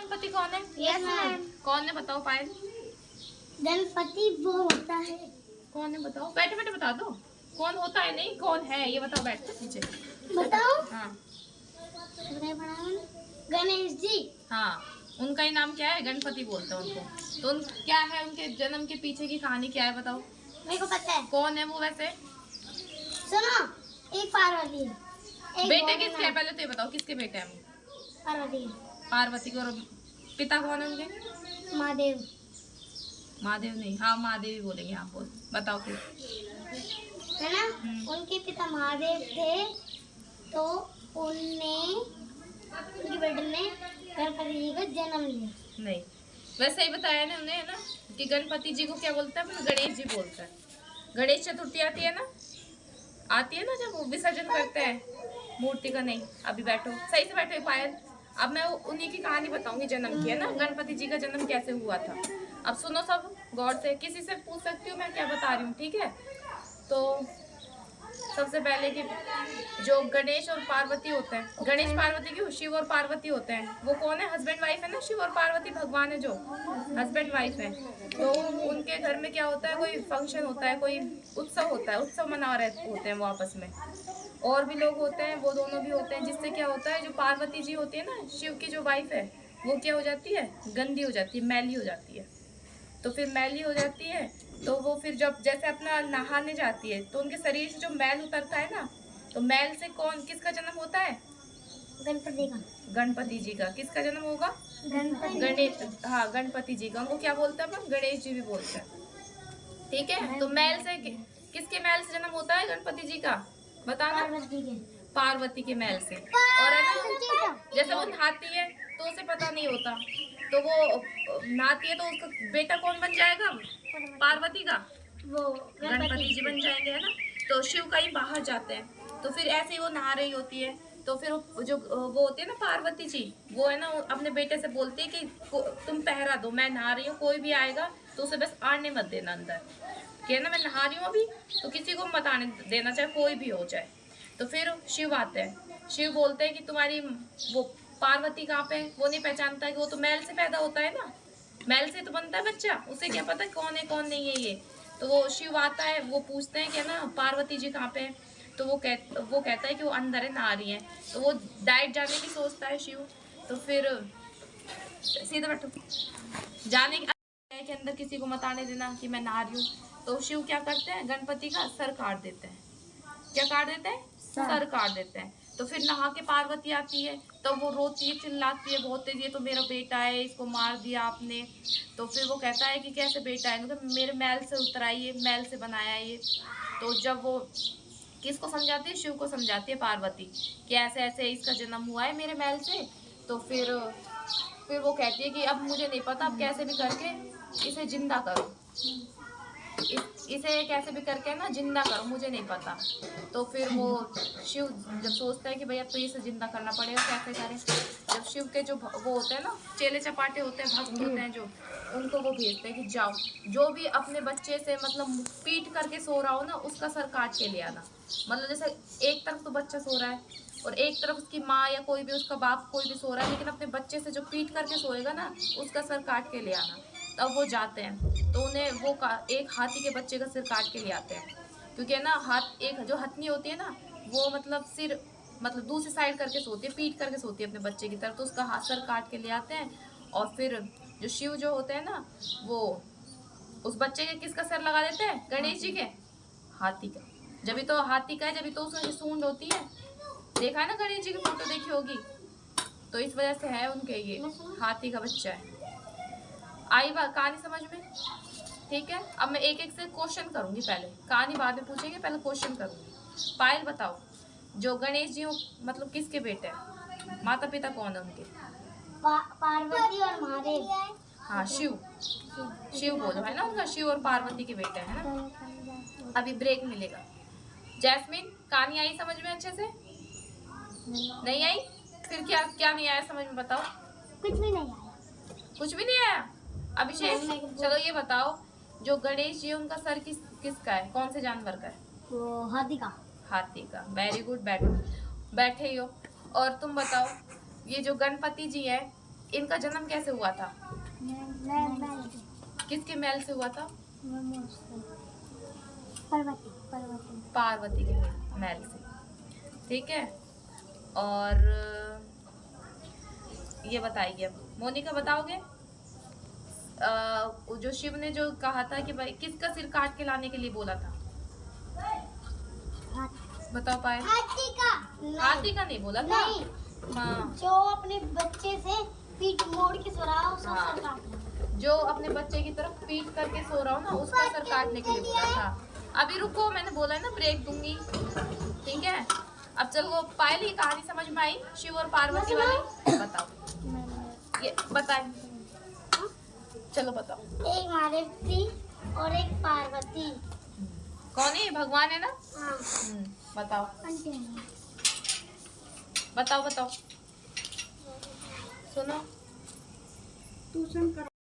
गणपति कौन है? Yes ma'am. कौन है बताओ पायल? गणपति वो होता है। कौन है बताओ? बैठे बैठे बता दो। कौन होता है नहीं कौन है ये बताओ, बैठ नीचे बताओ। हाँ गणेश जी। हाँ, उनका ही नाम क्या है? गणपति बोलते हैं उनको। तो क्या है उनके जन्म के पीछे की कहानी क्या है बताओ? मेरे को पता है। कौन है वो वैसे? सुनो, एक पार्वती है, एक बेटे किसके हैं पहले तो ये बताओ, किसके बेटे हैं वो? पार्वती। पार्वती के। और पिता कौन है उनके? महादेव। महादेव नहीं, हाँ महादेव ही बोलेंगे। हाँ बोल बताओ फिर। है ना? उनके पिता महादेव थे, तो उनके बेटे ने गणपति जी का जन्म लिया। नहीं, वैसे ही बताया ना उन्हें, है ना, कि गणपति जी को क्या बोलता है? अपने गणेश जी बोलता है। गणेश चतुर्थी आती है ना, आती है ना, जब वो विसर्जन करते हैं मूर्ति का। नहीं, अभी बैठो, सही से बैठो पायल। अब मैं उन्हीं की कहानी बताऊंगी जन्म की, है ना, गणपति जी का जन्म कैसे हुआ था। अब सुनो सब गौर से, किसी से पूछ सकती हूँ मैं क्या बता रही हूँ, ठीक है? तो सबसे पहले कि जो गणेश और पार्वती होते हैं, गणेश पार्वती क्यों, शिव और पार्वती होते हैं, वो कौन है? हस्बैंड वाइफ है ना, शिव और पार्वती भगवान है जो हस्बैंड वाइफ है। तो उनके घर में क्या होता है, कोई फंक्शन होता है, कोई उत्सव होता है, उत्सव मना रहे होते हैं वो आपस में। और भी लोग होते हैं, वो दोनों भी होते हैं, जिससे क्या होता है, जो पार्वती जी होती है ना, शिव की जो वाइफ है, वो क्या हो जाती है? गंदी हो जाती है, मैली हो जाती है। तो फिर मैली हो जाती है, तो वो फिर जब जैसे अपना नहाने जाती है, तो उनके शरीर से जो मैल उतरता है ना, तो मैल से किसका जन्म होता है? गणपति का। गणपति जी का। किसका जन्म होगा? गणेश। हाँ, गणपति जी का। उनको क्या बोलते हैं अपन? गणेश जी भी बोलते हैं, ठीक है? तो मैल से किसके मैल से जन्म होता है गणपति जी का? बताना। पार्वती के मैल से। और है ना, जैसे वो नहाती है तो उसे पता नहीं होता, तो वो नहाती है तो उसका बेटा कौन बन जाएगा? पार्वती का वो गणपति जी बन जाएंगे, है ना। तो शिव कहीं बाहर जाते हैं, तो फिर ऐसे ही वो नहा रही होती है, तो फिर जो वो होती है ना पार्वती जी, वो है ना अपने बेटे से बोलती है कि तुम पहरा दो, मैं नहा रही हूँ, कोई भी आएगा तो उसे बस आने मत देना अंदर, कि है ना, मैं नहा रही हूँ अभी, तो किसी को मत आने देना, चाहे कोई भी हो जाए। तो फिर शिव आते हैं, शिव बोलते हैं कि तुम्हारी वो पार्वती कहाँ पे? वो नहीं पहचानता कि वो तो मैल से पैदा होता है ना, मैल से तो बनता है बच्चा, उसे क्या पता कौन है कौन नहीं है ये। तो वो शिव आता है, वो पूछते हैं कि ना पार्वती जी कहाँ पे है, तो वो कहता है कि वो अंदर है, नहा रही है। तो वो डाइट जाने की सोचता है शिव, तो फिर सीधे बैठो, जाने के अंदर किसी को मत आने देना कि मैं नहा रही हूँ। तो शिव क्या करते हैं? गणपति का सर काट देते हैं। क्या काट देते हैं? सर काट देते हैं। तो फिर नहा के पार्वती आती है, तो वो रोती है, चिल्लाती है बहुत तेज, ये तो मेरा बेटा है, इसको मार दिया आपने। तो फिर वो कहता है कि कैसे बेटा है, मतलब मेरे मैल से उतरा है, ये मैल से बनाया है ये। तो जब वो किसको समझाती है? शिव को समझाती है पार्वती कि ऐसे ऐसे इसका जन्म हुआ है मेरे मैल से। तो फिर वो कहती है कि अब मुझे नहीं पता, अब कैसे भी करके इसे जिंदा करो, इसे कैसे भी करके ना जिंदा करो, मुझे नहीं पता। तो फिर वो शिव जब सोचता है कि भैया तो इसे जिंदा करना पड़ेगा, कैसे करें, जब शिव के जो वो होते हैं ना, चेले चपाटे होते हैं, भक्त होते हैं जो, उनको वो भेजते हैं कि जाओ, जो भी अपने बच्चे से मतलब पीट करके सो रहा हो ना, उसका सर काट के ले आना। मतलब जैसे एक तरफ तो बच्चा सो रहा है और एक तरफ उसकी माँ या कोई भी उसका बाप कोई भी सो रहा है, लेकिन अपने बच्चे से जो पीट करके सोएगा ना, उसका सर काट के ले आना। तब वो जाते हैं, तो उन्हें वो एक हाथी के बच्चे का सिर काट के ले आते हैं, क्योंकि है ना एक जो हथनी होती है ना, वो मतलब सिर मतलब दूसरी साइड करके सोती है, पीट करके सोती है अपने बच्चे की तरफ, तो उसका हाथ सर काट के ले आते हैं। और फिर जो शिव जो होते हैं ना, वो उस बच्चे के किसका सर लगा देते हैं? गणेश जी के हाथी का। जब तो हाथी का है, जब तो उसमें सूंड होती है, देखा है ना गणेश जी की फोटो देखी होगी, तो इस वजह से है उनके ये हाथी का बच्चा है। आई बात कहानी समझ में? ठीक है, अब मैं एक एक से क्वेश्चन करूंगी, पहले कहानी बाद में पूछेंगे, पहले क्वेश्चन करूंगी। पायल बताओ, जो गणेश जी मतलब किसके बेटे हैं? माता पिता कौन है उनके? पार्वती और महादेव। हाँ, शिव बोलो, है ना, उनका शिव और पार्वती के बेटे है ना। अभी ब्रेक मिलेगा। जैस्मिन, कहानी आई समझ में अच्छे से? नहीं आई? फिर क्या क्या नहीं आया समझ में, बताओ। कुछ भी नहीं आया। कुछ भी नहीं आया? अभिषेक, चलो ये बताओ, जो गणेश जी उनका सर किसका है, कौन से जानवर का है? वो हाथी का। हाथी का। वेरी गुड, बैठो, बैठे ही हो। और तुम बताओ, ये जो गणपति जी है, इनका जन्म कैसे हुआ था? मैं किसके महल से हुआ था? पार्वती पार्वती पार्वती के महल से। ठीक है, और ये बताइए, मोनिका बताओगे? जो शिव ने जो कहा था कि भाई किसका सिर काट के लाने के लिए बोला था? बताओ पाए। हाथी का हाथी का नहीं बोला था। नहीं, हाँ, जो अपने बच्चे से पीठ मोड़ के सो रहा हो उसका हाँ। सर काटना। जो अपने बच्चे की तरफ पीट करके सो रहा हो ना, उसका सर काटने के लिए बोला था। अभी रुको, मैंने बोला है ना ब्रेक दूंगी। ठीक है, अब चलो पायल, ये कहानी समझ में आई शिव और पार्वती वाली? बताओ, ये बताए, चलो बताओ। एक पार्वती और एक पार्वती। कौन है? भगवान है ना? हाँ। बताओ कंटिन्यू। बताओ बताओ, सुनो। ट्यूशन